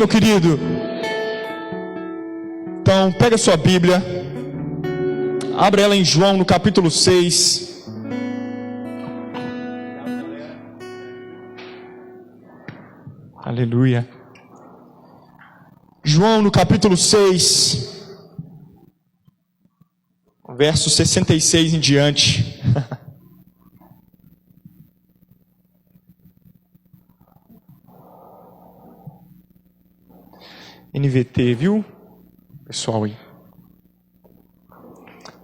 Meu querido, então pega sua Bíblia, abre ela em João no capítulo 6. Aleluia. João no capítulo 6, verso 66 em diante. NVT, viu? Pessoal aí.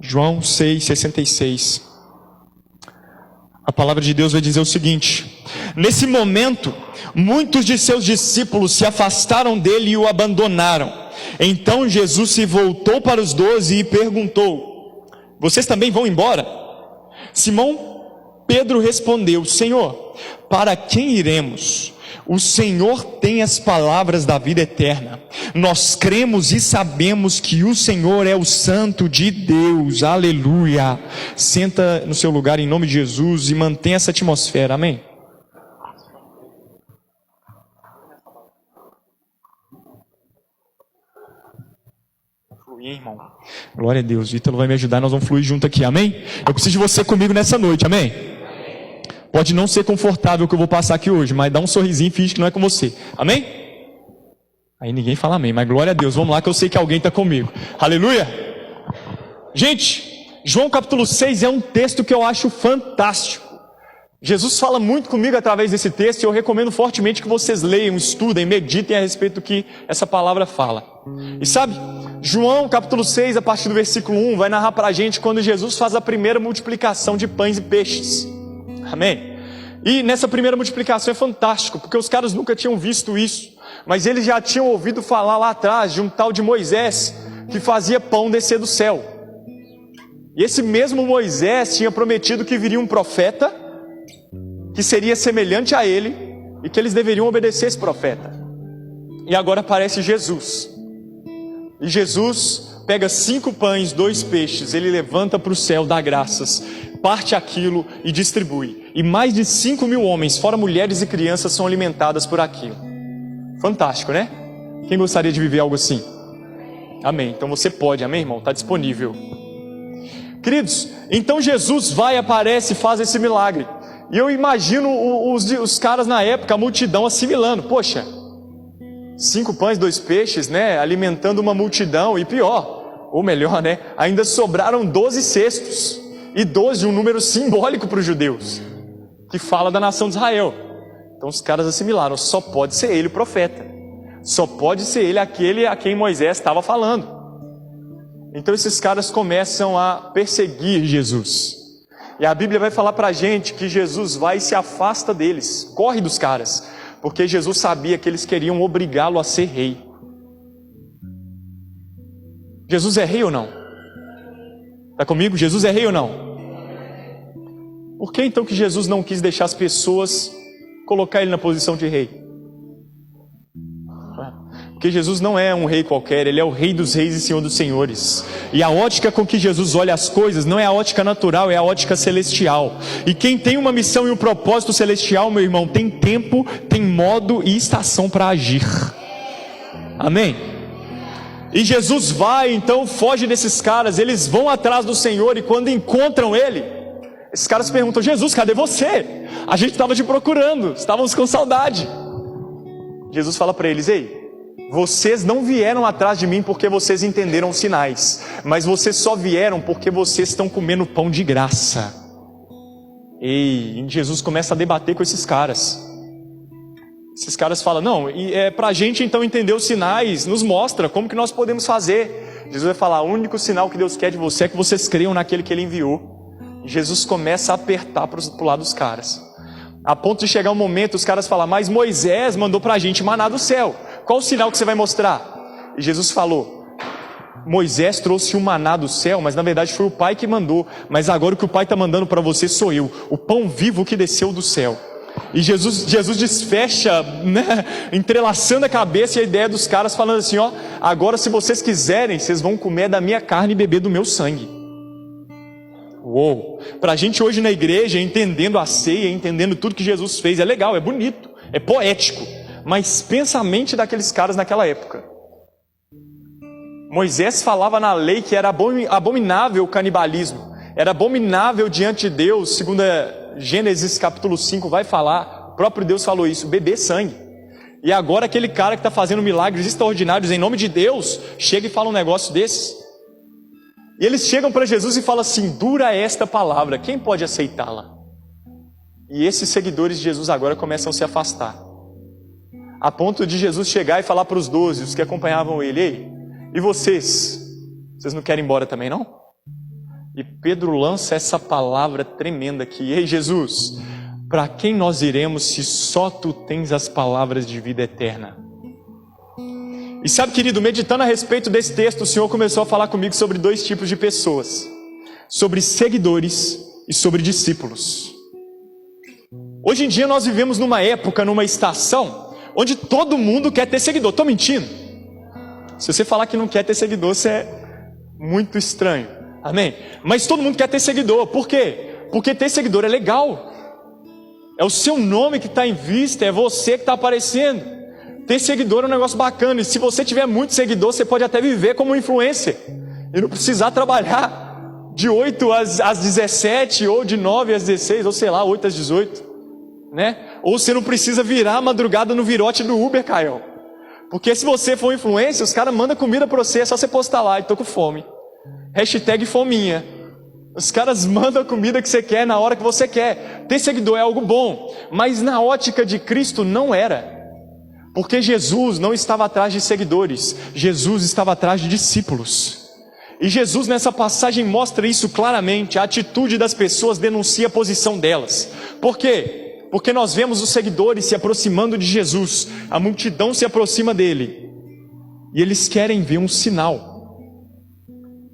João 6,66. A palavra de Deus vai dizer o seguinte: nesse momento, muitos de seus discípulos se afastaram dele e o abandonaram. Então Jesus se voltou para os 12 e perguntou: vocês também vão embora? Simão Pedro respondeu: Senhor, para quem iremos? O Senhor tem as palavras da vida eterna. Nós cremos e sabemos que o Senhor é o Santo de Deus. Aleluia. Senta no seu lugar em nome de Jesus e mantenha essa atmosfera. Amém. Fluir, irmão. Glória a Deus. Ítalo vai me ajudar, nós vamos fluir junto aqui. Amém? Eu preciso de você comigo nessa noite. Amém? Pode não ser confortável o que eu vou passar aqui hoje, mas dá um sorrisinho e finge que não é com você. Amém? Aí ninguém fala amém, mas glória a Deus. Vamos lá que eu sei que alguém está comigo. Aleluia! Gente, João capítulo 6 é um texto que eu acho fantástico. Jesus fala muito comigo através desse texto e eu recomendo fortemente que vocês leiam, estudem, meditem a respeito do que essa palavra fala. E sabe, João capítulo 6, a partir do versículo 1, vai narrar para a gente quando Jesus faz a primeira multiplicação de pães e peixes. Amém? E nessa primeira multiplicação é fantástico, porque os caras nunca tinham visto isso, mas eles já tinham ouvido falar lá atrás de um tal de Moisés, que fazia pão descer do céu. E esse mesmo Moisés tinha prometido que viria um profeta, que seria semelhante a ele, e que eles deveriam obedecer esse profeta. E agora aparece Jesus. E Jesus pega 5 pães, 2 peixes, ele levanta para o céu, dá graças, parte aquilo e distribui. E mais de 5.000 homens, fora mulheres e crianças, são alimentadas por aquilo. Fantástico, né? Quem gostaria de viver algo assim? Amém. Então você pode, amém, irmão? Está disponível. Queridos, então Jesus vai, aparece e faz esse milagre. E eu imagino os caras na época, a multidão assimilando. Poxa, 5 pães, 2 peixes, né? Alimentando uma multidão. E pior, ou melhor, né? Ainda sobraram 12 cestos. E 12, um número simbólico para os judeus, que fala da nação de Israel. Então os caras assimilaram, só pode ser ele o profeta. Só pode ser ele aquele a quem Moisés estava falando. Então esses caras começam a perseguir Jesus. E a Bíblia vai falar para a gente que Jesus vai e se afasta deles, corre dos caras, porque Jesus sabia que eles queriam obrigá-lo a ser rei. Jesus é rei ou não? Está comigo? Jesus é rei ou não? Por que então que Jesus não quis deixar as pessoas colocar ele na posição de rei? Porque Jesus não é um rei qualquer, ele é o rei dos reis e senhor dos senhores. E a ótica com que Jesus olha as coisas não é a ótica natural, é a ótica celestial. E quem tem uma missão e um propósito celestial, meu irmão, tem tempo, tem modo e estação para agir. Amém? E Jesus vai, então foge desses caras, eles vão atrás do Senhor e quando encontram ele, esses caras perguntam: Jesus, cadê você? A gente estava te procurando, estávamos com saudade. Jesus fala para eles: ei, vocês não vieram atrás de mim porque vocês entenderam os sinais, mas vocês só vieram porque vocês estão comendo pão de graça. E Jesus começa a debater com esses caras. Esses caras falam: não, para a gente então entender os sinais, nos mostra como que nós podemos fazer. Jesus vai falar: o único sinal que Deus quer de você é que vocês creiam naquele que Ele enviou. E Jesus começa a apertar para o lado dos caras, a ponto de chegar um momento, os caras falam: mas Moisés mandou para a gente maná do céu, qual o sinal que você vai mostrar? E Jesus falou: Moisés trouxe um maná do céu, mas na verdade foi o Pai que mandou, mas agora o que o Pai está mandando para você sou eu, o pão vivo que desceu do céu. E Jesus desfecha, né, entrelaçando a cabeça e a ideia dos caras, falando assim: ó, agora se vocês quiserem, vocês vão comer da minha carne e beber do meu sangue. Uou! Para a gente hoje na igreja, entendendo a ceia, entendendo tudo que Jesus fez, é legal, é bonito, é poético. Mas pensa a mente daqueles caras naquela época. Moisés falava na lei que era abominável o canibalismo. Era abominável diante de Deus, segundo Gênesis capítulo 5 vai falar, o próprio Deus falou isso, beber sangue. E agora aquele cara que está fazendo milagres extraordinários em nome de Deus, chega e fala um negócio desse. E eles chegam para Jesus e falam assim, dura esta palavra, quem pode aceitá-la? E esses seguidores de Jesus agora começam a se afastar. A ponto de Jesus chegar e falar para os 12, os que acompanhavam ele, ei, e vocês? Vocês não querem ir embora também não? E Pedro lança essa palavra tremenda aqui, ei Jesus, para quem nós iremos se só tu tens as palavras de vida eterna? E sabe, querido, meditando a respeito desse texto, o Senhor começou a falar comigo sobre 2 tipos de pessoas, sobre seguidores e sobre discípulos. Hoje em dia nós vivemos numa época, numa estação, onde todo mundo quer ter seguidor. Estou mentindo? Se você falar que não quer ter seguidor, você é muito estranho. Amém? Mas todo mundo quer ter seguidor. Por quê? Porque ter seguidor é legal. É o seu nome que está em vista, é você que está aparecendo. Ter seguidor é um negócio bacana. E se você tiver muito seguidor, você pode até viver como influencer. E não precisar trabalhar de 8 às 17, ou de 9 às 16, ou sei lá, 8 às 18. Né? Ou você não precisa virar a madrugada no virote do Uber, Caio. Porque se você for influencer, os caras mandam comida para você, é só você postar lá, e tô com fome. Hashtag fominha. Os caras mandam a comida que você quer na hora que você quer. Ter seguidor é algo bom, mas na ótica de Cristo não era. Porque Jesus não estava atrás de seguidores, Jesus estava atrás de discípulos. E Jesus nessa passagem mostra isso claramente, a atitude das pessoas denuncia a posição delas. Por quê? Porque nós vemos os seguidores se aproximando de Jesus, a multidão se aproxima dele, e eles querem ver um sinal.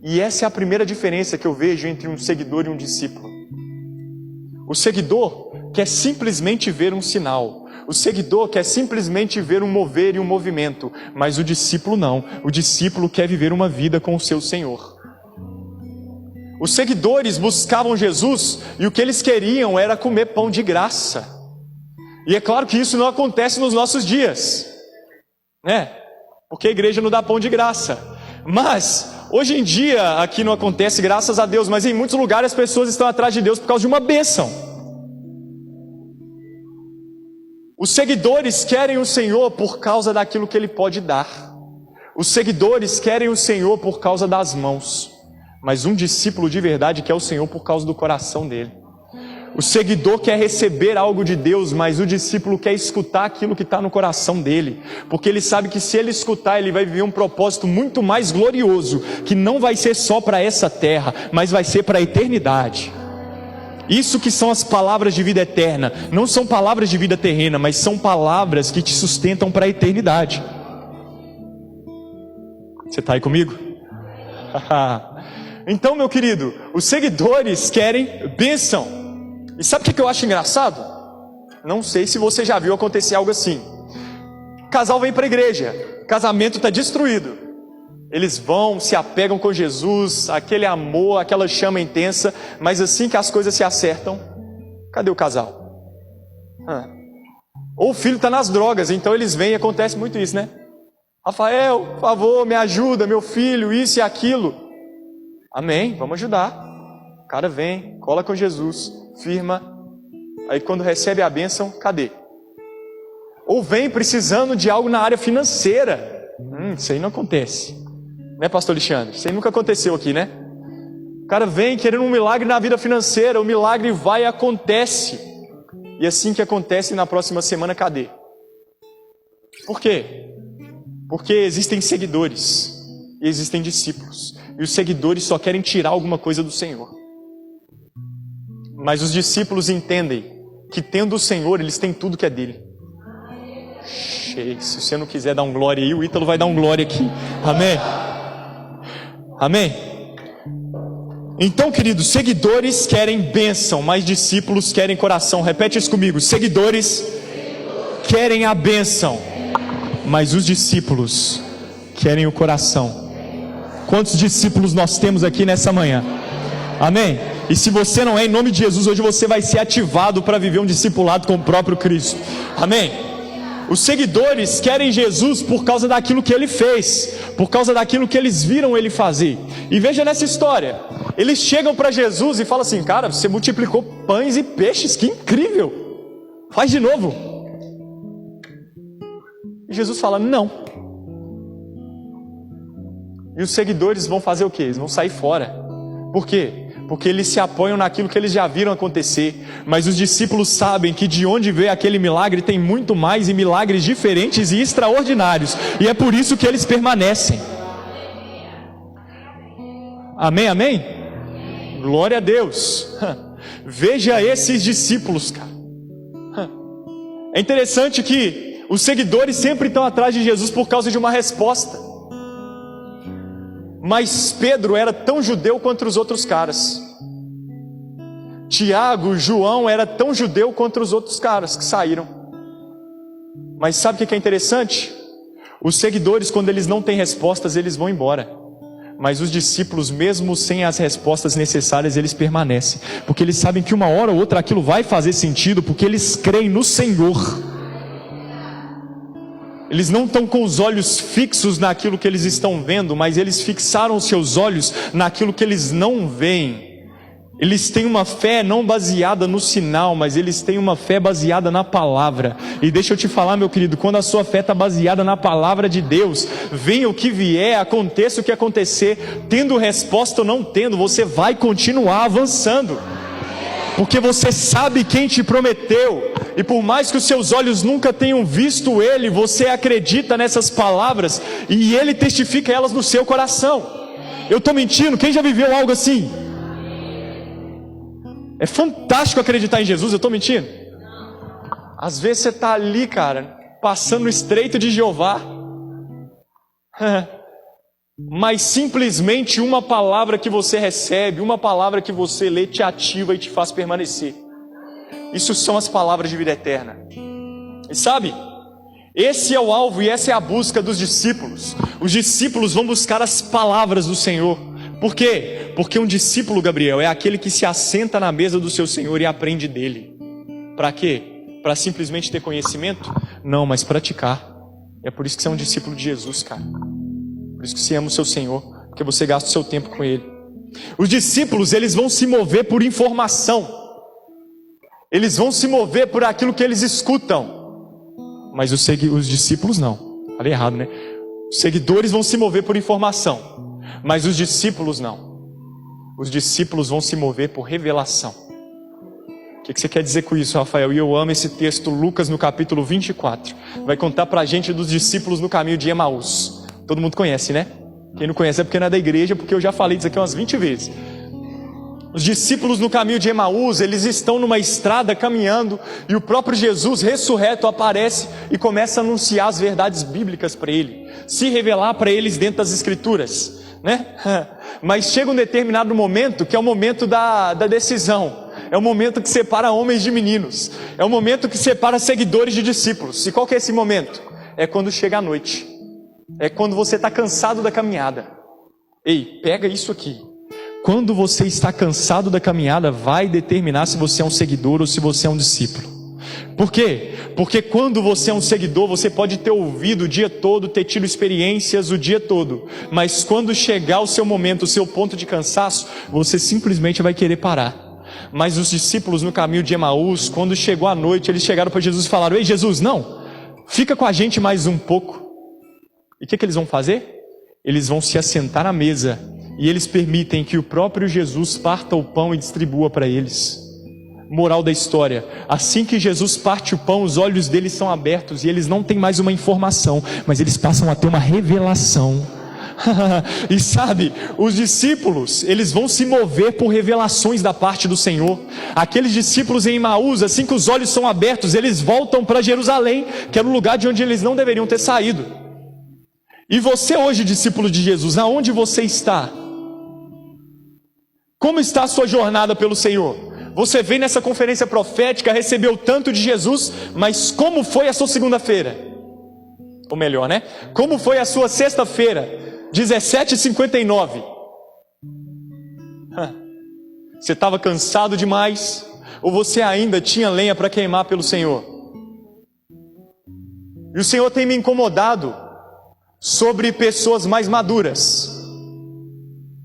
E essa é a primeira diferença que eu vejo entre um seguidor e um discípulo. O seguidor quer simplesmente ver um sinal, o seguidor quer simplesmente ver um mover e um movimento, mas o discípulo não, o discípulo quer viver uma vida com o seu Senhor. Os seguidores buscavam Jesus e o que eles queriam era comer pão de graça. E é claro que isso não acontece nos nossos dias, né? Porque a igreja não dá pão de graça. Mas, hoje em dia, aqui não acontece, graças a Deus, mas em muitos lugares as pessoas estão atrás de Deus por causa de uma bênção. Os seguidores querem o Senhor por causa daquilo que Ele pode dar. Os seguidores querem o Senhor por causa das mãos. Mas um discípulo de verdade quer o Senhor por causa do coração dele. O seguidor quer receber algo de Deus, mas o discípulo quer escutar aquilo que está no coração dele. Porque ele sabe que se ele escutar, ele vai viver um propósito muito mais glorioso, que não vai ser só para essa terra, mas vai ser para a eternidade. Isso que são as palavras de vida eterna. Não são palavras de vida terrena, mas são palavras que te sustentam para a eternidade. Você está aí comigo? Então, meu querido, os seguidores querem bênção. E sabe o que eu acho engraçado? Não sei se você já viu acontecer algo assim. O casal vem para a igreja, o casamento está destruído. Eles vão, se apegam com Jesus, aquele amor, aquela chama intensa, mas assim que as coisas se acertam, cadê o casal? Ou o filho está nas drogas, então eles vêm e acontece muito isso, né? Rafael, por favor, me ajuda, meu filho, isso e aquilo. Amém, vamos ajudar. O cara vem, cola com Jesus, firma. Aí quando recebe a bênção, cadê? Ou vem precisando de algo na área financeira. Isso aí não acontece. Né, pastor Alexandre? Isso aí nunca aconteceu aqui, né? O cara vem querendo um milagre na vida financeira, o milagre vai e acontece. E assim que acontece, na próxima semana, cadê? Por quê? Porque existem seguidores e existem discípulos. E os seguidores só querem tirar alguma coisa do Senhor. Mas os discípulos entendem que tendo o Senhor, eles têm tudo que é dele. Se você não quiser dar um glória aí, o Ítalo vai dar um glória aqui. Amém? Amém? Então, queridos, seguidores querem bênção, mas discípulos querem coração. Repete isso comigo. Seguidores querem a bênção, mas os discípulos querem o coração. Quantos discípulos nós temos aqui nessa manhã? Amém? E se você não é, em nome de Jesus, hoje você vai ser ativado para viver um discipulado com o próprio Cristo. Amém? Os seguidores querem Jesus por causa daquilo que ele fez, por causa daquilo que eles viram ele fazer. E veja nessa história, eles chegam para Jesus e falam assim: cara, você multiplicou pães e peixes, que incrível, faz de novo. E Jesus fala: não. E os seguidores vão fazer o quê? Eles vão sair fora. Por quê? Porque eles se apoiam naquilo que eles já viram acontecer. Mas os discípulos sabem que de onde veio aquele milagre tem muito mais, e milagres diferentes e extraordinários. E é por isso que eles permanecem. Amém, amém? Glória a Deus. Veja esses discípulos, cara. É interessante que os seguidores sempre estão atrás de Jesus por causa de uma resposta. Mas Pedro era tão judeu quanto os outros caras. Tiago, João era tão judeu quanto os outros caras que saíram. Mas sabe o que é interessante? Os seguidores, quando eles não têm respostas, eles vão embora. Mas os discípulos, mesmo sem as respostas necessárias, eles permanecem. Porque eles sabem que uma hora ou outra aquilo vai fazer sentido, porque eles creem no Senhor. Eles não estão com os olhos fixos naquilo que eles estão vendo, mas eles fixaram os seus olhos naquilo que eles não veem. Eles têm uma fé não baseada no sinal, mas eles têm uma fé baseada na palavra. E deixa eu te falar, meu querido, quando a sua fé está baseada na palavra de Deus, venha o que vier, aconteça o que acontecer, tendo resposta ou não tendo, você vai continuar avançando. Porque você sabe quem te prometeu. E por mais que os seus olhos nunca tenham visto Ele, você acredita nessas palavras e Ele testifica elas no seu coração. Eu estou mentindo? Quem já viveu algo assim? É fantástico acreditar em Jesus. Eu estou mentindo? Às vezes você está ali, cara, passando no estreito de Jeová, mas simplesmente uma palavra que você recebe, uma palavra que você lê, te ativa e te faz permanecer. Isso são as palavras de vida eterna. E sabe, esse é o alvo e essa é a busca dos discípulos. Os discípulos vão buscar as palavras do Senhor. Por quê? Porque um discípulo, Gabriel, é aquele que se assenta na mesa do seu Senhor e aprende dele. Para quê? Para simplesmente ter conhecimento? Não, mas praticar. É por isso que você é um discípulo de Jesus, cara. Por isso que você ama o seu Senhor, porque você gasta o seu tempo com Ele. Os discípulos, eles vão se mover por informação. Eles vão se mover por aquilo que eles escutam. Mas os discípulos não. Falei errado, né? Os seguidores vão se mover por informação. Mas os discípulos não. Os discípulos vão se mover por revelação. O que você quer dizer com isso, Rafael? E eu amo esse texto, Lucas no capítulo 24. Vai contar pra gente dos discípulos no caminho de Emaús. Todo mundo conhece, né? Quem não conhece é porque não é da igreja, porque eu já falei disso aqui umas 20 vezes. Os discípulos no caminho de Emaús, eles estão numa estrada caminhando, e o próprio Jesus ressurreto aparece e começa a anunciar as verdades bíblicas para ele, se revelar para eles dentro das escrituras, né? Mas chega um determinado momento, que é o momento da decisão. É o momento que separa homens de meninos. É o momento que separa seguidores de discípulos. E qual que é esse momento? É quando chega a noite. É quando você está cansado da caminhada. Ei, pega isso aqui. Quando você está cansado da caminhada, vai determinar se você é um seguidor ou se você é um discípulo. Por quê? Porque quando você é um seguidor, você pode ter ouvido o dia todo, ter tido experiências o dia todo. Mas quando chegar o seu momento, o seu ponto de cansaço, você simplesmente vai querer parar. Mas os discípulos no caminho de Emaús, quando chegou a noite, eles chegaram para Jesus e falaram: ei, Jesus, não, fica com a gente mais um pouco. E o que eles vão fazer? Eles vão se assentar à mesa e eles permitem que o próprio Jesus parta o pão e distribua para eles. Moral da história: assim que Jesus parte o pão, os olhos deles são abertos e eles não têm mais uma informação, mas eles passam a ter uma revelação. E sabe, os discípulos, eles vão se mover por revelações da parte do Senhor. Aqueles discípulos em Emaús, assim que os olhos são abertos, eles voltam para Jerusalém, que era o lugar de onde eles não deveriam ter saído. E você hoje, discípulo de Jesus, aonde você está? Como está a sua jornada pelo Senhor? Você veio nessa conferência profética, recebeu tanto de Jesus, mas como foi a sua segunda-feira? Ou melhor, né? Como foi a sua sexta-feira? 17h59. Você estava cansado demais? Ou você ainda tinha lenha para queimar pelo Senhor? E o Senhor tem me incomodado sobre pessoas mais maduras.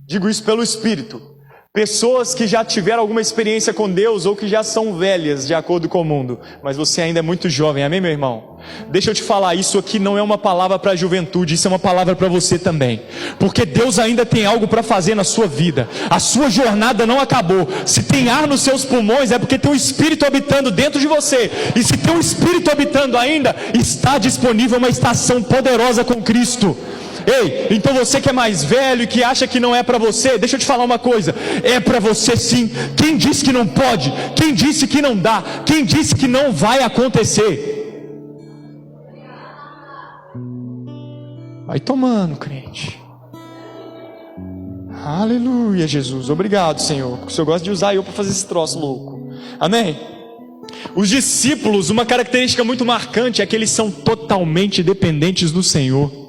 Digo isso pelo Espírito. Pessoas que já tiveram alguma experiência com Deus ou que já são velhas, de acordo com o mundo. Mas você ainda é muito jovem, amém, meu irmão? Deixa eu te falar, isso aqui não é uma palavra para a juventude, isso é uma palavra para você também. Porque Deus ainda tem algo para fazer na sua vida. A sua jornada não acabou. Se tem ar nos seus pulmões, é porque tem um Espírito habitando dentro de você. E se tem um Espírito habitando ainda, está disponível uma estação poderosa com Cristo. Ei, então você que é mais velho e que acha que não é para você, deixa eu te falar uma coisa, é para você sim. Quem disse que não pode? Quem disse que não dá? Quem disse que não vai acontecer? Vai tomando, crente. Aleluia, Jesus. Obrigado, Senhor, porque o Senhor gosta de usar eu para fazer esse troço louco. Amém? Os discípulos, uma característica muito marcante é que eles são totalmente dependentes do Senhor.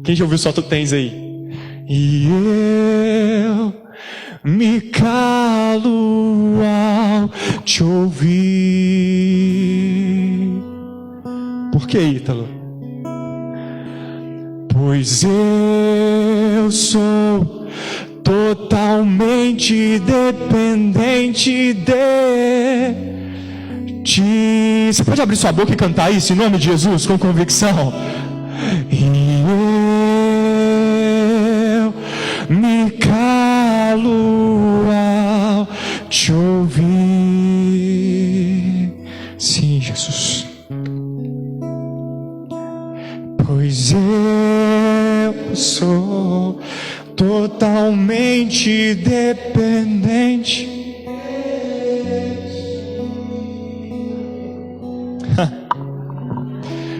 Quem já ouviu Só Tu Tens aí? E eu me calo ao te ouvir. Por que, Ítalo? Pois eu sou totalmente dependente de ti. Você pode abrir sua boca e cantar isso em nome de Jesus com convicção? E eu me calo ao te ouvir. Sim, Jesus. Pois eu sou totalmente dependente.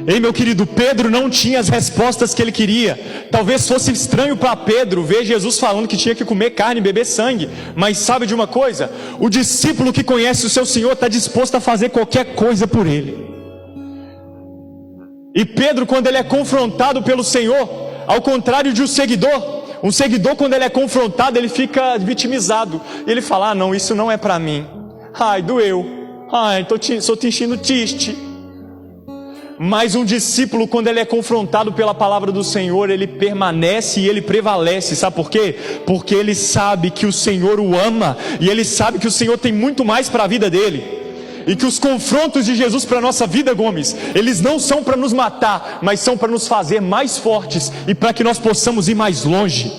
Ei, meu querido, Pedro não tinha as respostas que ele queria. Talvez fosse estranho para Pedro ver Jesus falando que tinha que comer carne e beber sangue. Mas sabe de uma coisa? O discípulo que conhece o seu Senhor está disposto a fazer qualquer coisa por ele. E Pedro, quando ele é confrontado pelo Senhor, ao contrário de um seguidor quando ele é confrontado, ele fica vitimizado. E ele fala, ah não, isso não é para mim. Ai, doeu. Ai, estou te enchendo triste. Mas um discípulo, quando ele é confrontado pela palavra do Senhor, ele permanece e ele prevalece. Sabe por quê? Porque ele sabe que o Senhor o ama, e ele sabe que o Senhor tem muito mais para a vida dele. E que os confrontos de Jesus para a nossa vida, Gomes, eles não são para nos matar, mas são para nos fazer mais fortes e para que nós possamos ir mais longe.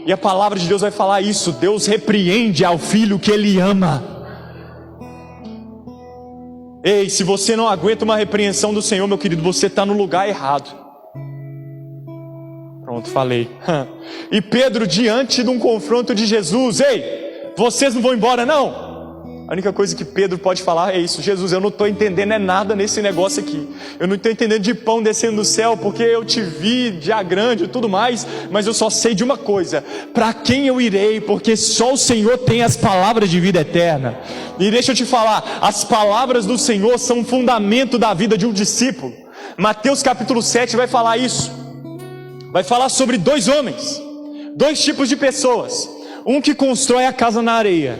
E a palavra de Deus vai falar isso. Deus repreende ao filho que ele ama. Ei, se você não aguenta uma repreensão do Senhor, meu querido, você está no lugar errado. Pronto, falei. E Pedro, diante de um confronto de Jesus, ei, vocês não vão embora não? A única coisa que Pedro pode falar é isso: Jesus, eu não estou entendendo nada nesse negócio aqui. Eu não estou entendendo de pão descendo do céu, porque eu te vi já grande e tudo mais, mas eu só sei de uma coisa: para quem eu irei? Porque só o Senhor tem as palavras de vida eterna. E deixa eu te falar, as palavras do Senhor são o fundamento da vida de um discípulo. Mateus capítulo 7 vai falar isso. Vai falar sobre dois homens, dois tipos de pessoas. Um que constrói a casa na areia,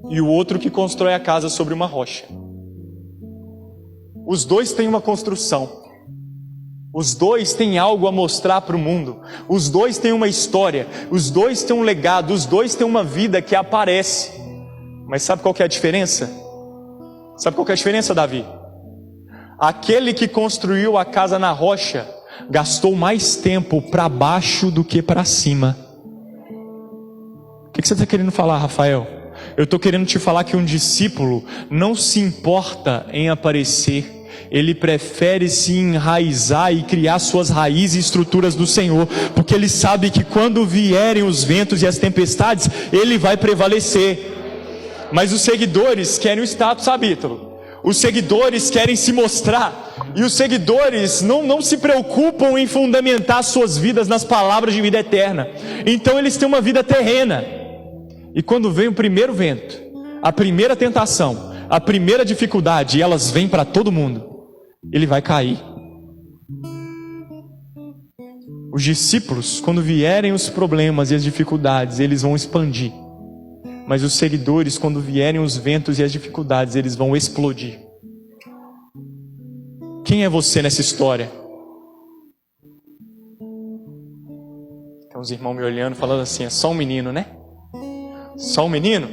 e o outro que constrói a casa sobre uma rocha. Os dois têm uma construção. Os dois têm algo a mostrar para o mundo. Os dois têm uma história. Os dois têm um legado. Os dois têm uma vida que aparece. Mas sabe qual que é a diferença? Sabe qual que é a diferença, Davi? Aquele que construiu a casa na rocha gastou mais tempo para baixo do que para cima. O que você está querendo falar, Rafael? Eu estou querendo te falar que um discípulo não se importa em aparecer. Ele prefere se enraizar e criar suas raízes e estruturas do Senhor, porque ele sabe que quando vierem os ventos e as tempestades, ele vai prevalecer. Mas os seguidores querem o status, sabe, Ítalo? Os seguidores querem se mostrar, e os seguidores não se preocupam em fundamentar suas vidas nas palavras de vida eterna. Então eles têm uma vida terrena. E quando vem o primeiro vento, a primeira tentação, a primeira dificuldade, e elas vêm para todo mundo, ele vai cair. Os discípulos, quando vierem os problemas e as dificuldades, eles vão expandir. Mas os seguidores, quando vierem os ventos e as dificuldades, eles vão explodir. Quem é você nessa história? Tem uns irmãos me olhando, falando assim, é só um menino, né? Só um menino?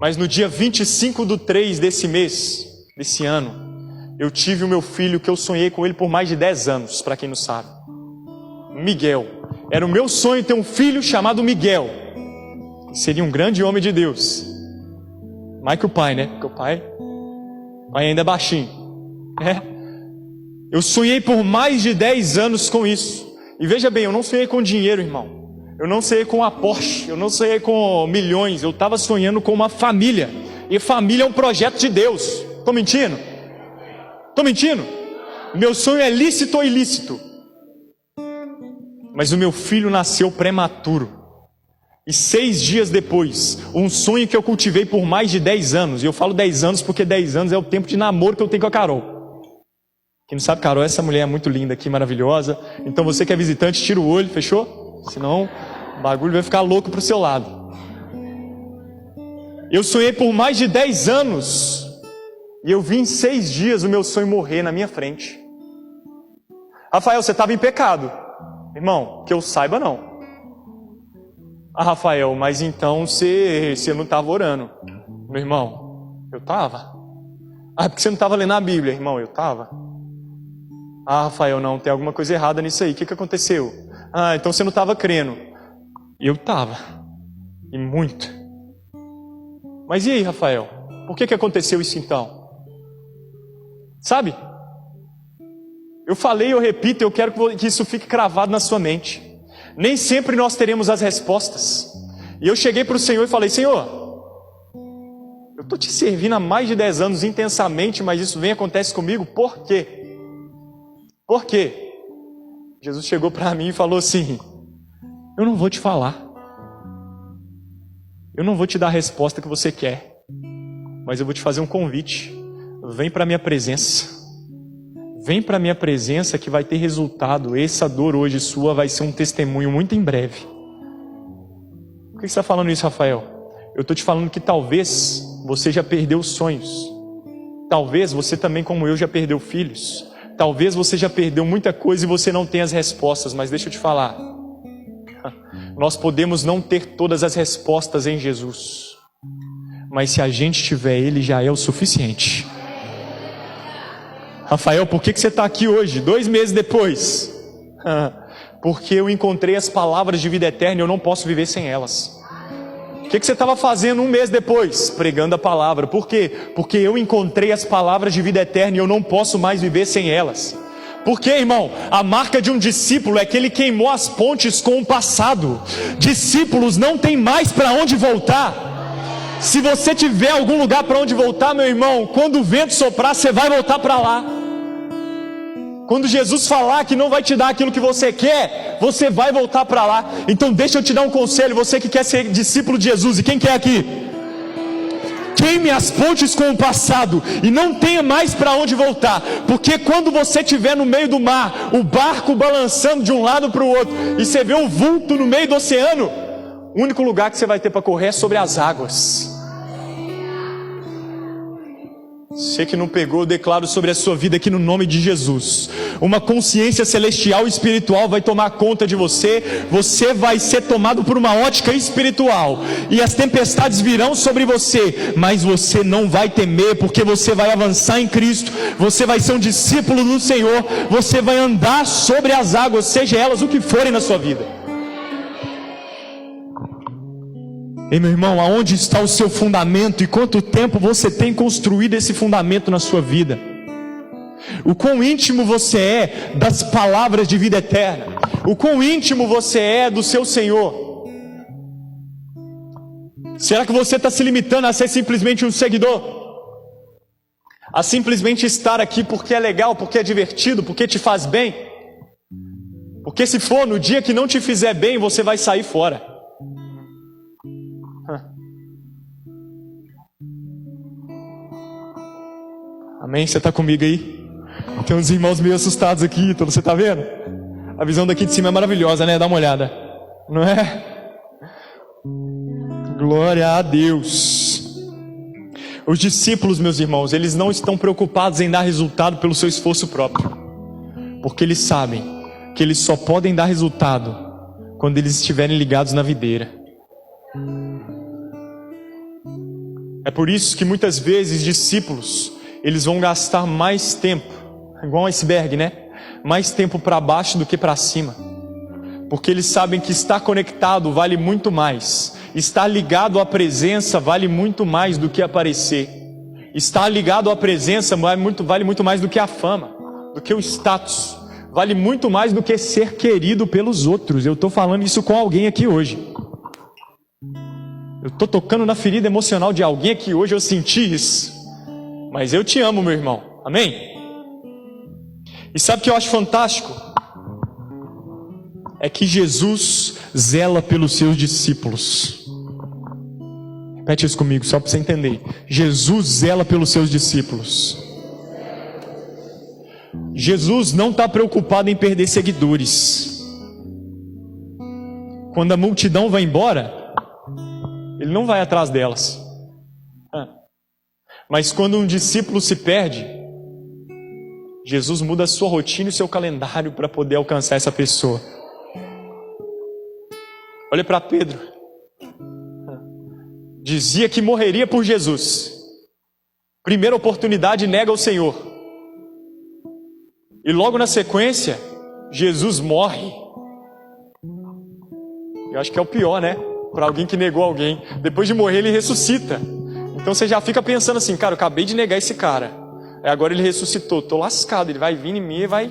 Mas no dia 25/3 desse mês, desse ano, eu tive o meu filho, que eu sonhei com ele por mais de 10 anos, para quem não sabe. Miguel. Era o meu sonho ter um filho chamado Miguel, que seria um grande homem de Deus. Mais que o pai, né? Porque o pai ainda é baixinho. Eu sonhei por mais de 10 anos com isso. E veja bem, eu não sonhei com dinheiro, irmão. Eu não sonhei com a Porsche, eu não sonhei com milhões. Eu estava sonhando com uma família. E família é um projeto de Deus. Estou mentindo? Estou mentindo? Meu sonho é lícito ou ilícito? Mas o meu filho nasceu prematuro. E 6 dias depois, um sonho que eu cultivei por mais de 10 anos. E eu falo 10 anos porque 10 anos é o tempo de namoro que eu tenho com a Carol. Quem não sabe, Carol, essa mulher é muito linda aqui, maravilhosa. Então você que é visitante, tira o olho, fechou? Senão o bagulho vai ficar louco pro seu lado. Eu sonhei por mais de 10 anos. E eu vi em 6 dias o meu sonho morrer na minha frente. Rafael, você estava em pecado. Irmão, que eu saiba não. Ah, Rafael, mas então você não estava orando. Meu irmão, eu estava. Ah, porque você não estava lendo a Bíblia, irmão, eu estava. Ah, Rafael, não, tem alguma coisa errada nisso aí. O que aconteceu? Ah, então você não estava crendo. Eu estava. E muito. Mas e aí, Rafael? Por que aconteceu isso então? Sabe? Eu falei, eu repito, eu quero que isso fique cravado na sua mente. Nem sempre nós teremos as respostas. E eu cheguei para o Senhor e falei, Senhor, eu estou te servindo há mais de 10 anos intensamente, mas isso acontece comigo, por quê? Por quê? Jesus chegou para mim e falou assim, eu não vou te falar. Eu não vou te dar a resposta que você quer. Mas eu vou te fazer um convite. Vem para a minha presença. Vem para a minha presença que vai ter resultado. Essa dor hoje sua vai ser um testemunho muito em breve. Por que você está falando isso, Rafael? Eu estou te falando que talvez você já perdeu sonhos. Talvez você também, como eu, já perdeu filhos. Talvez você já perdeu muita coisa e você não tem as respostas. Mas deixa eu te falar. Nós podemos não ter todas as respostas em Jesus. Mas se a gente tiver Ele, já é o suficiente. Rafael, por que você está aqui hoje, 2 meses depois? Porque eu encontrei as palavras de vida eterna e eu não posso viver sem elas. O que você estava fazendo 1 mês depois? Pregando a palavra. Por quê? Porque eu encontrei as palavras de vida eterna e eu não posso mais viver sem elas. Por quê, irmão? A marca de um discípulo é que ele queimou as pontes com o passado. Discípulos não tem mais para onde voltar. Se você tiver algum lugar para onde voltar, meu irmão, quando o vento soprar, você vai voltar para lá. Quando Jesus falar que não vai te dar aquilo que você quer, você vai voltar para lá. Então deixa eu te dar um conselho, você que quer ser discípulo de Jesus, e quem quer aqui? Queime as pontes com o passado e não tenha mais para onde voltar. Porque quando você estiver no meio do mar, o barco balançando de um lado para o outro, e você vê um vulto no meio do oceano, o único lugar que você vai ter para correr é sobre as águas. Você que não pegou, eu declaro sobre a sua vida aqui no nome de Jesus. Uma consciência celestial e espiritual vai tomar conta de você. Você vai ser tomado por uma ótica espiritual. E as tempestades virão sobre você. Mas você não vai temer, porque você vai avançar em Cristo. Você vai ser um discípulo do Senhor. Você vai andar sobre as águas, seja elas o que forem na sua vida. Ei, meu irmão, aonde está o seu fundamento e quanto tempo você tem construído esse fundamento na sua vida? O quão íntimo você é das palavras de vida eterna? O quão íntimo você é do seu Senhor? Será que você está se limitando a ser simplesmente um seguidor? A simplesmente estar aqui porque é legal, porque é divertido, porque te faz bem? Porque se for no dia que não te fizer bem, você vai sair fora. Amém? Você está comigo aí? Tem uns irmãos meio assustados aqui, então você está vendo? A visão daqui de cima é maravilhosa, né? Dá uma olhada. Não é? Glória a Deus. Os discípulos, meus irmãos, eles não estão preocupados em dar resultado pelo seu esforço próprio, porque eles sabem que eles só podem dar resultado quando eles estiverem ligados na videira. É por isso que muitas vezes discípulos, eles vão gastar mais tempo, igual um iceberg, né? Mais tempo para baixo do que para cima, porque eles sabem que estar conectado vale muito mais. Estar ligado à presença vale muito mais do que aparecer. Estar ligado à presença vale muito mais do que a fama, do que o status. Vale muito mais do que ser querido pelos outros. Eu estou falando isso com alguém aqui hoje. Eu estou tocando na ferida emocional de alguém aqui hoje, eu senti isso. Mas eu te amo, meu irmão. Amém? E sabe o que eu acho fantástico? É que Jesus zela pelos seus discípulos. Repete isso comigo, só para você entender. Jesus zela pelos seus discípulos. Jesus não está preocupado em perder seguidores. Quando a multidão vai embora, ele não vai atrás delas. Mas quando um discípulo se perde, Jesus muda a sua rotina e o seu calendário para poder alcançar essa pessoa. Olha para Pedro. Dizia que morreria por Jesus. Primeira oportunidade, nega o Senhor. E logo na sequência, Jesus morre. Eu acho que é o pior, né? Para alguém que negou alguém. Depois de morrer, ele ressuscita. Então você já fica pensando assim, cara, eu acabei de negar esse cara. Agora ele ressuscitou, tô lascado. Ele vai vir em mim e vai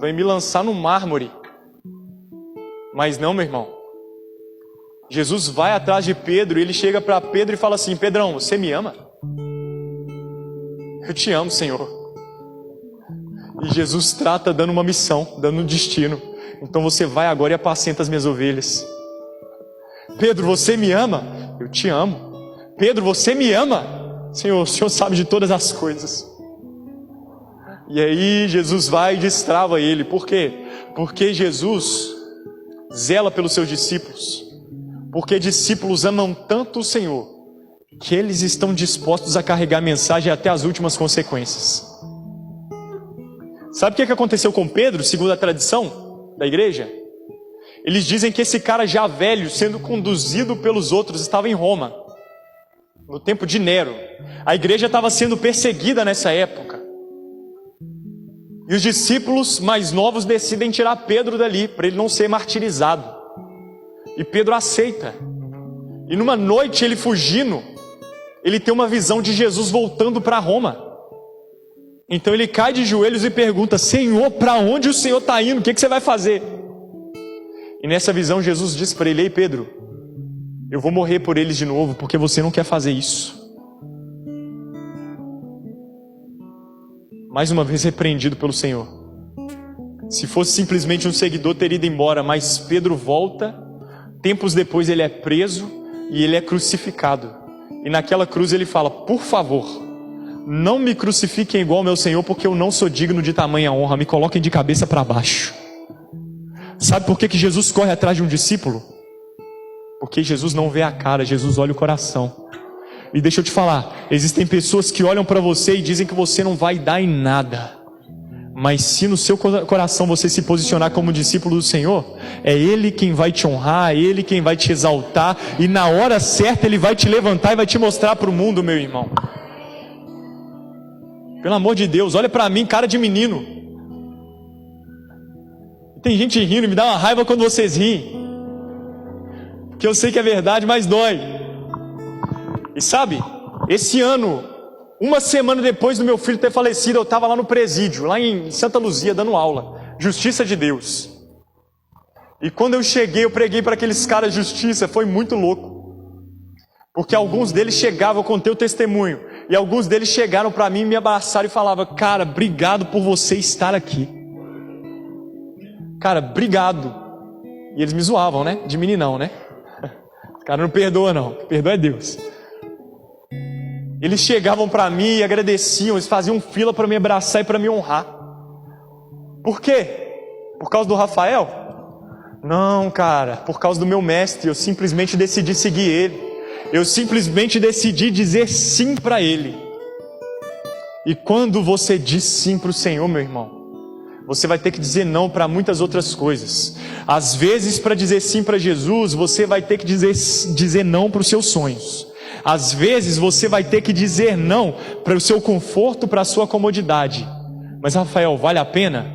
me lançar no mármore. Mas não, meu irmão. Jesus vai atrás de Pedro e ele chega para Pedro e fala assim: Pedrão, você me ama? Eu te amo, Senhor. E Jesus trata dando uma missão, dando um destino. Então você vai agora e apacenta as minhas ovelhas. Pedro, você me ama? Eu te amo. Pedro, você me ama? Senhor, o Senhor sabe de todas as coisas. E aí Jesus vai e destrava ele. Por quê? Porque Jesus zela pelos seus discípulos. Porque discípulos amam tanto o Senhor que eles estão dispostos a carregar a mensagem até as últimas consequências. Sabe o que aconteceu com Pedro, segundo a tradição da igreja? Eles dizem que esse cara já velho, sendo conduzido pelos outros, estava em Roma, no tempo de Nero. A igreja estava sendo perseguida nessa época. E os discípulos mais novos decidem tirar Pedro dali, para ele não ser martirizado. E Pedro aceita. E numa noite, ele fugindo, ele tem uma visão de Jesus voltando para Roma. Então ele cai de joelhos e pergunta: Senhor, para onde o Senhor está indo? O que você vai fazer? E nessa visão Jesus diz para ele: Ei Pedro, eu vou morrer por eles de novo, porque você não quer fazer isso. Mais uma vez repreendido pelo Senhor. Se fosse simplesmente um seguidor, teria ido embora. Mas Pedro volta. Tempos depois ele é preso e ele é crucificado. E naquela cruz ele fala: por favor, não me crucifiquem igual ao meu Senhor, porque eu não sou digno de tamanha honra. Me coloquem de cabeça para baixo. Sabe por que Jesus corre atrás de um discípulo? Porque Jesus não vê a cara, Jesus olha o coração. E deixa eu te falar, existem pessoas que olham para você e dizem que você não vai dar em nada. Mas se no seu coração você se posicionar como discípulo do Senhor, é Ele quem vai te honrar, é Ele quem vai te exaltar, e na hora certa Ele vai te levantar e vai te mostrar para o mundo, meu irmão. Pelo amor de Deus, olha para mim, cara de menino. Tem gente rindo, me dá uma raiva quando vocês riem, porque eu sei que é verdade, mas dói. E sabe, esse ano, uma semana depois do meu filho ter falecido, eu estava lá no presídio, lá em Santa Luzia, dando aula, Justiça de Deus. E quando eu cheguei, eu preguei para aqueles caras de justiça, foi muito louco. Porque alguns deles chegavam, eu contei o testemunho, e alguns deles chegaram para mim, me abraçaram e falavam: cara, obrigado por você estar aqui. Cara, obrigado. E eles me zoavam, né? De meninão, né? O cara não perdoa não, perdoa é Deus. Eles chegavam para mim e agradeciam, eles faziam fila para me abraçar e para me honrar. Por quê? Por causa do Rafael? Não, cara, por causa do meu mestre, eu simplesmente decidi seguir ele. Eu simplesmente decidi dizer sim para Ele. E quando você diz sim para o Senhor, meu irmão, você vai ter que dizer não para muitas outras coisas. Às vezes, para dizer sim para Jesus, você vai ter que dizer não para os seus sonhos. Às vezes, você vai ter que dizer não para o seu conforto, para a sua comodidade. Mas, Rafael, vale a pena?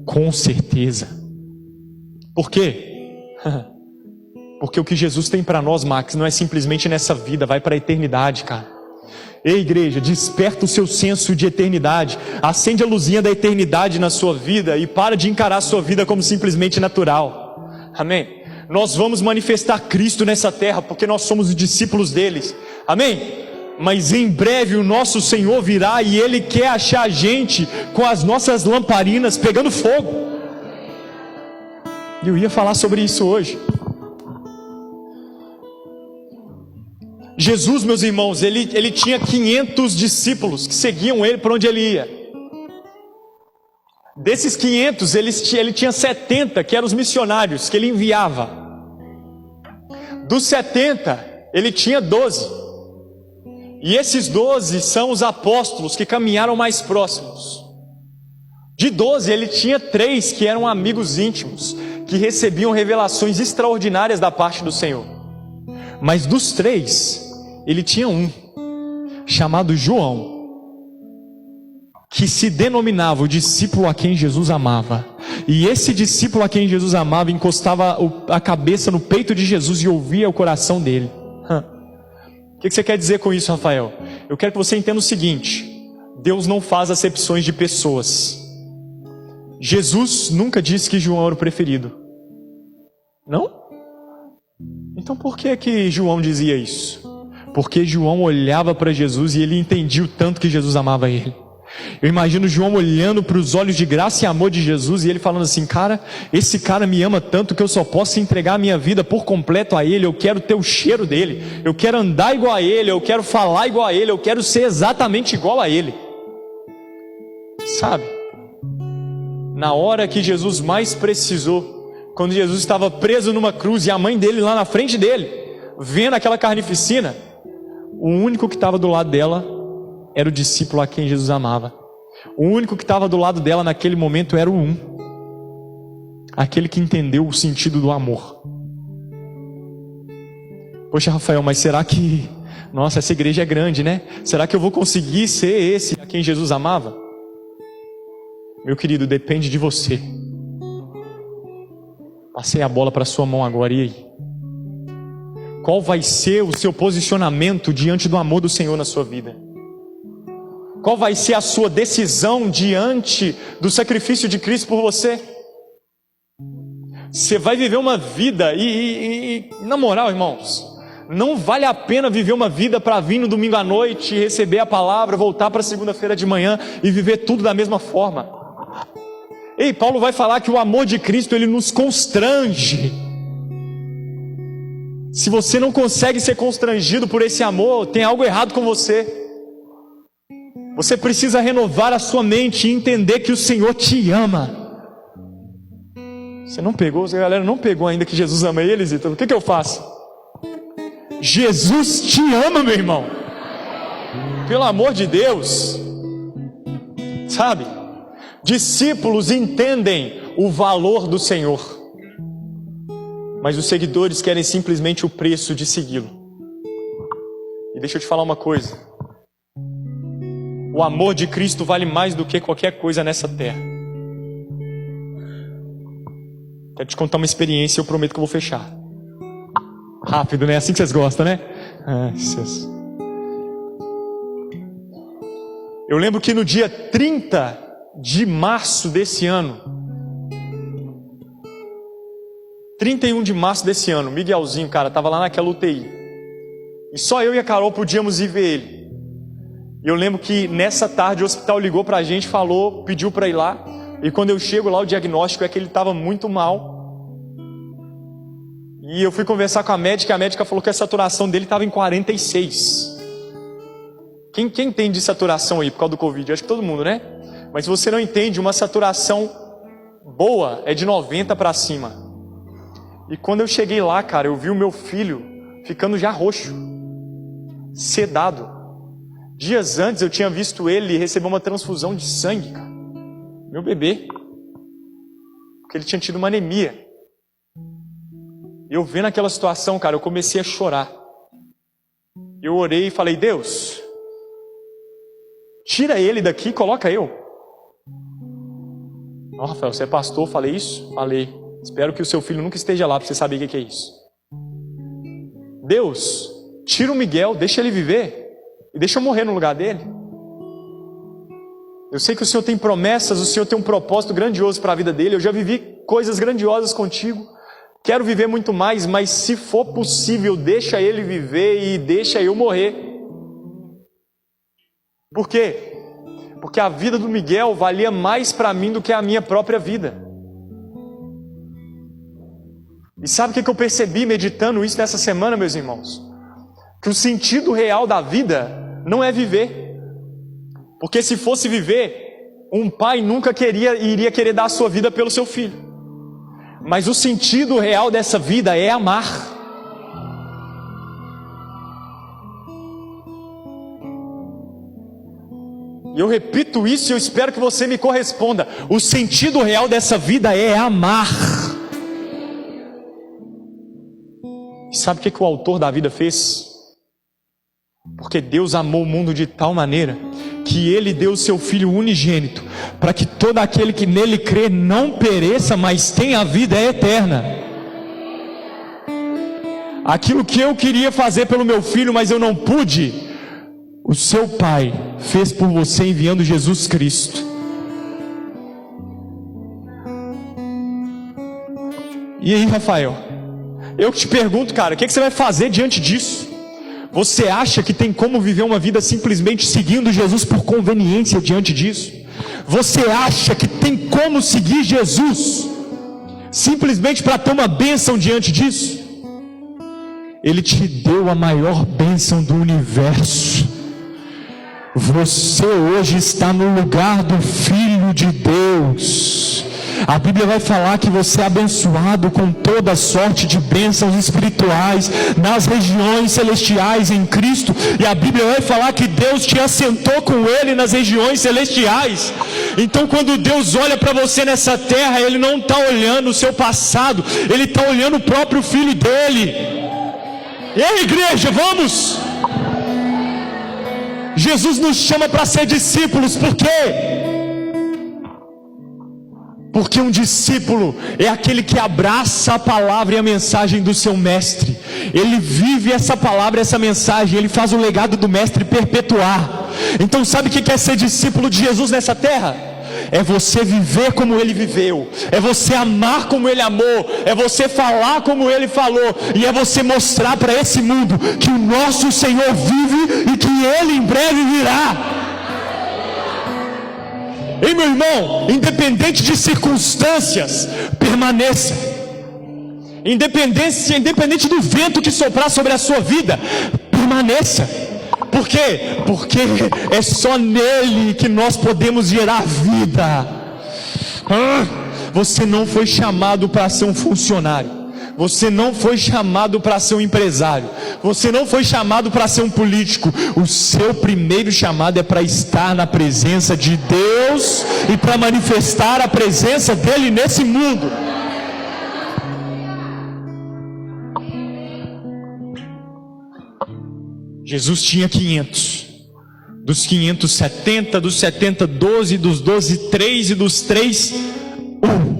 Com certeza. Por quê? Porque o que Jesus tem para nós, Max, não é simplesmente nessa vida, vai para a eternidade, cara. Ei, igreja, desperta o seu senso de eternidade, acende a luzinha da eternidade na sua vida e para de encarar a sua vida como simplesmente natural. Amém? Nós vamos manifestar Cristo nessa terra porque nós somos os discípulos deles. Amém? Mas em breve o nosso Senhor virá e Ele quer achar a gente com as nossas lamparinas pegando fogo. E eu ia falar sobre isso hoje. Jesus, meus irmãos, ele tinha 500 discípulos que seguiam Ele por onde Ele ia. Desses 500, ele tinha 70 que eram os missionários que Ele enviava. Dos 70, Ele tinha 12. E esses 12 são os apóstolos que caminharam mais próximos. De 12, Ele tinha 3 que eram amigos íntimos, que recebiam revelações extraordinárias da parte do Senhor. Mas dos 3... Ele tinha um, chamado João, que se denominava o discípulo a quem Jesus amava. E esse discípulo a quem Jesus amava encostava a cabeça no peito de Jesus e ouvia o coração dele. O que você quer dizer com isso, Rafael? Eu quero que você entenda o seguinte: Deus não faz acepções de pessoas. Jesus nunca disse que João era o preferido. Não? Então por que João dizia isso? Porque João olhava para Jesus e ele entendia o tanto que Jesus amava ele. Eu imagino João olhando para os olhos de graça e amor de Jesus e ele falando assim: cara, esse cara me ama tanto que eu só posso entregar a minha vida por completo a ele. Eu quero ter o cheiro dele, eu quero andar igual a ele, eu quero falar igual a ele, eu quero ser exatamente igual a ele. Sabe? Na hora que Jesus mais precisou, quando Jesus estava preso numa cruz e a mãe dele lá na frente dele, vendo aquela carnificina, o único que estava do lado dela era o discípulo a quem Jesus amava. O único que estava do lado dela naquele momento era aquele que entendeu o sentido do amor. Poxa, Rafael, mas será que... Nossa, essa igreja é grande, né? Será que eu vou conseguir ser esse a quem Jesus amava? Meu querido, depende de você. Passei a bola para sua mão agora, e aí? Qual vai ser o seu posicionamento diante do amor do Senhor na sua vida? Qual vai ser a sua decisão diante do sacrifício de Cristo por você? Você vai viver uma vida e na moral, irmãos, não vale a pena viver uma vida para vir no domingo à noite, receber a palavra, voltar para segunda-feira de manhã e viver tudo da mesma forma. Ei, Paulo vai falar que o amor de Cristo, ele nos constrange. Se você não consegue ser constrangido por esse amor, tem algo errado com você. Você precisa renovar a sua mente e entender que o Senhor te ama. Você não pegou? A galera não pegou ainda que Jesus ama eles, então o que eu faço? Jesus te ama, meu irmão. Pelo amor de Deus. Sabe? Discípulos entendem o valor do Senhor, mas os seguidores querem simplesmente o preço de segui-lo. E deixa eu te falar uma coisa: o amor de Cristo vale mais do que qualquer coisa nessa terra. Quero te contar uma experiência e eu prometo que eu vou fechar. Rápido, né? Assim que vocês gostam, né? Eu lembro que no dia 30 de março desse ano, 31 de março desse ano, Miguelzinho, cara, tava lá naquela UTI. E só eu e a Carol podíamos ir ver ele. E eu lembro que nessa tarde o hospital ligou pra gente, falou, pediu pra ir lá. E quando eu chego lá, o diagnóstico é que ele estava muito mal. E eu fui conversar com a médica falou que a saturação dele estava em 46. Quem entende de saturação aí por causa do Covid? Eu acho que todo mundo, né? Mas se você não entende, uma saturação boa é de 90 para cima. E quando eu cheguei lá, cara, eu vi o meu filho ficando já roxo. sedado. Dias antes eu tinha visto ele receber uma transfusão de sangue, cara. Meu bebê. Porque ele tinha tido uma anemia. E eu vendo aquela situação, cara, eu comecei a chorar. Eu orei e falei: Deus, tira ele daqui e coloca eu. Não, Rafael, você é pastor? Falei isso? Falei. Espero que o seu filho nunca esteja lá para você saber o que é isso. Deus, tira o Miguel, deixa ele viver. E deixa eu morrer no lugar dele. Eu sei que o Senhor tem promessas, o Senhor tem um propósito grandioso para a vida dele. Eu já vivi coisas grandiosas contigo. Quero viver muito mais, mas se for possível, deixa ele viver e deixa eu morrer. Por quê? Porque a vida do Miguel valia mais para mim do que a minha própria vida. E sabe o que eu percebi meditando isso nessa semana, meus irmãos? Que o sentido real da vida não é viver. Porque se fosse viver, um pai nunca iria querer dar a sua vida pelo seu filho. Mas o sentido real dessa vida é amar. E eu repito isso e eu espero que você me corresponda. O sentido real dessa vida é amar. E sabe o que o autor da vida fez? Porque Deus amou o mundo de tal maneira que Ele deu o seu Filho unigênito, para que todo aquele que nele crê não pereça, mas tenha a vida eterna. Aquilo que eu queria fazer pelo meu filho, mas eu não pude, o seu Pai fez por você enviando Jesus Cristo. E aí, Rafael, eu te pergunto, cara, o que você vai fazer diante disso? Você acha que tem como viver uma vida simplesmente seguindo Jesus por conveniência diante disso? Você acha que tem como seguir Jesus simplesmente para ter uma bênção diante disso? Ele te deu a maior bênção do universo. Você hoje está no lugar do Filho de Deus. A Bíblia vai falar que você é abençoado com toda sorte de bênçãos espirituais nas regiões celestiais em Cristo. E a Bíblia vai falar que Deus te assentou com Ele nas regiões celestiais. Então quando Deus olha para você nessa terra, Ele não está olhando o seu passado, Ele está olhando o próprio Filho dEle. E aí, igreja, vamos! Jesus nos chama para ser discípulos, por quê? Porque um discípulo é aquele que abraça a palavra e a mensagem do seu mestre. Ele vive essa palavra, essa mensagem, ele faz o legado do mestre perpetuar. Então sabe o que é ser discípulo de Jesus nessa terra? É você viver como ele viveu, é você amar como ele amou, é você falar como ele falou, e é você mostrar para esse mundo que o nosso Senhor vive e que ele em breve virá. Ei, meu irmão, independente de circunstâncias, permaneça. Independente do vento que soprar sobre a sua vida, permaneça. Por quê? Porque é só nele que nós podemos gerar vida. Você não foi chamado para ser um funcionário. Você não foi chamado para ser um empresário. Você não foi chamado para ser um político. O seu primeiro chamado é para estar na presença de Deus e para manifestar a presença dele nesse mundo. Jesus tinha 500. Dos 500, 70. Dos 70, 12. Dos 12, 3. E dos 3, 1.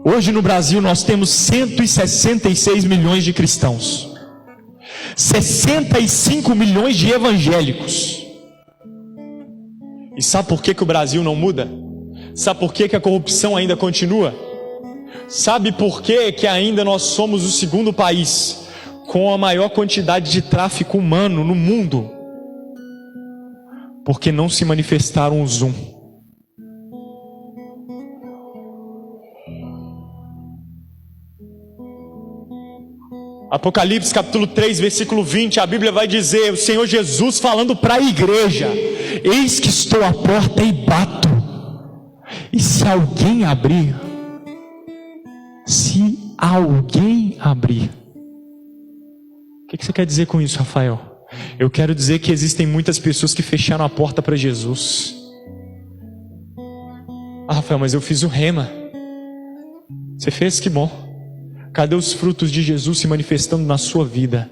Hoje no Brasil nós temos 166 milhões de cristãos, 65 milhões de evangélicos. E sabe por que o Brasil não muda? Sabe por que a corrupção ainda continua? Sabe por que ainda nós somos o segundo país com a maior quantidade de tráfico humano no mundo? Porque não se manifestaram os um. Apocalipse capítulo 3, versículo 20, a Bíblia vai dizer, o Senhor Jesus falando para a igreja: eis que estou à porta e bato, e se alguém abrir, O que você quer dizer com isso, Rafael? Eu quero dizer que existem muitas pessoas que fecharam a porta para Jesus. Ah, Rafael, mas eu fiz o rema. Você fez? Que bom. Cadê os frutos de Jesus se manifestando na sua vida?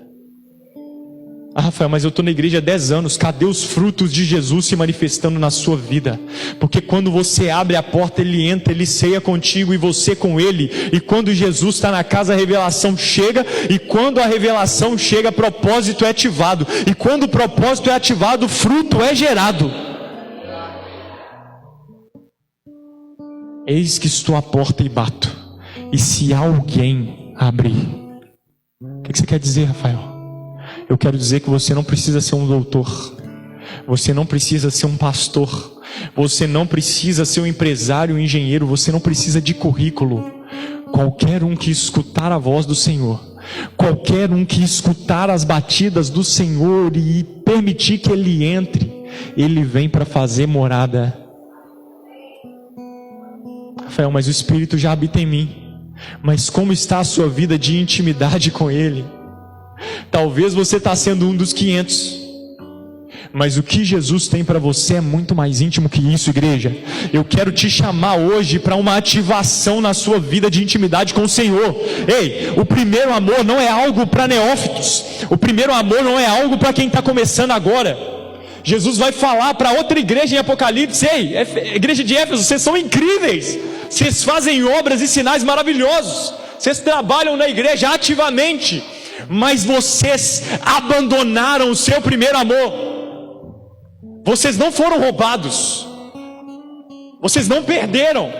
Ah, Rafael, mas eu estou na igreja há 10 anos. Cadê os frutos de Jesus se manifestando na sua vida? Porque quando você abre a porta, Ele entra, Ele ceia contigo e você com Ele. E quando Jesus está na casa, a revelação chega. E quando a revelação chega, propósito é ativado. E quando o propósito é ativado, fruto é gerado. Eis que estou à porta e bato. E se alguém abrir. O que você quer dizer, Rafael? Eu quero dizer que você não precisa ser um doutor, você não precisa ser um pastor, você não precisa ser um empresário, um engenheiro, você não precisa de currículo. Qualquer um que escutar a voz do Senhor, qualquer um que escutar as batidas do Senhor e permitir que Ele entre, Ele vem para fazer morada. Rafael, mas o Espírito já habita em mim. Mas como está a sua vida de intimidade com Ele? Talvez você está sendo um dos 500, mas o que Jesus tem para você é muito mais íntimo que isso, igreja. Eu quero te chamar hoje para uma ativação na sua vida de intimidade com o Senhor. Ei, o primeiro amor não é algo para neófitos, o primeiro amor não é algo para quem está começando agora. Jesus vai falar para outra igreja em Apocalipse: ei, igreja de Éfeso, vocês são incríveis, vocês fazem obras e sinais maravilhosos, vocês trabalham na igreja ativamente, mas vocês abandonaram o seu primeiro amor. Vocês não foram roubados, vocês não perderam,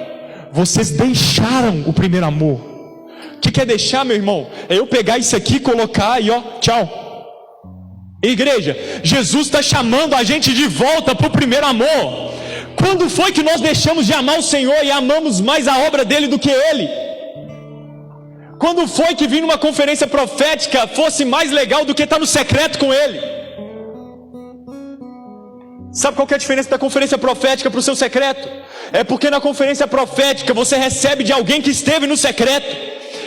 vocês deixaram o primeiro amor. O que é deixar, meu irmão? É eu pegar isso aqui, colocar e ó, tchau. Igreja, Jesus está chamando a gente de volta para o primeiro amor. Quando foi que nós deixamos de amar o Senhor e amamos mais a obra dele do que Ele? Quando foi que vir numa conferência profética fosse mais legal do que estar no secreto com Ele? Sabe qual que é a diferença da conferência profética para o seu secreto? É porque na conferência profética você recebe de alguém que esteve no secreto,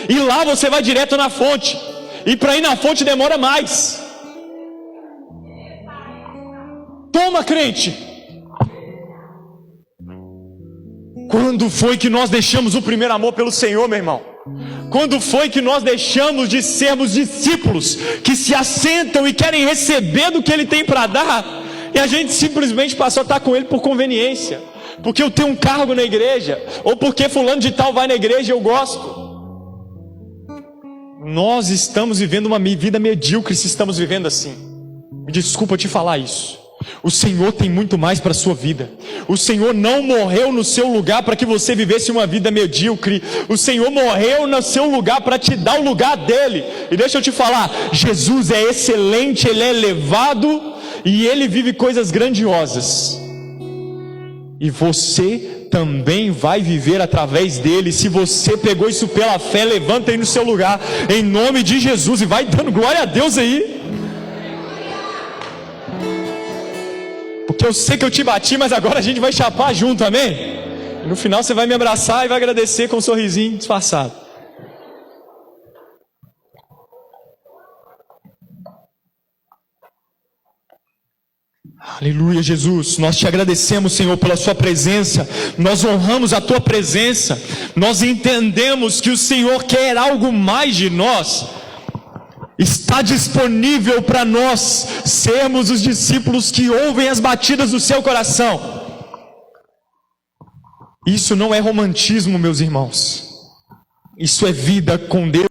e lá você vai direto na fonte, e para ir na fonte demora mais. Toma, crente! Quando foi que nós deixamos o primeiro amor pelo Senhor, meu irmão? Quando foi que nós deixamos de sermos discípulos que se assentam e querem receber do que Ele tem para dar, e a gente simplesmente passou a estar com Ele por conveniência, porque eu tenho um cargo na igreja, ou porque fulano de tal vai na igreja e eu gosto? Nós estamos vivendo uma vida medíocre se estamos vivendo assim. Me desculpa te falar isso. O Senhor tem muito mais para a sua vida. O Senhor não morreu no seu lugar para que você vivesse uma vida medíocre. O Senhor morreu no seu lugar para te dar o lugar dele. E deixa eu te falar, Jesus é excelente, Ele é elevado e Ele vive coisas grandiosas. E você também vai viver através dele. Se você pegou isso pela fé, levanta aí no seu lugar, em nome de Jesus, e vai dando glória a Deus aí. Porque eu sei que eu te bati, mas agora a gente vai chapar junto, amém? E no final você vai me abraçar e vai agradecer com um sorrisinho disfarçado. Aleluia, Jesus, nós te agradecemos, Senhor, pela sua presença, nós honramos a tua presença, nós entendemos que o Senhor quer algo mais de nós. Está disponível para nós sermos os discípulos que ouvem as batidas do seu coração. Isso não é romantismo, meus irmãos. Isso é vida com Deus.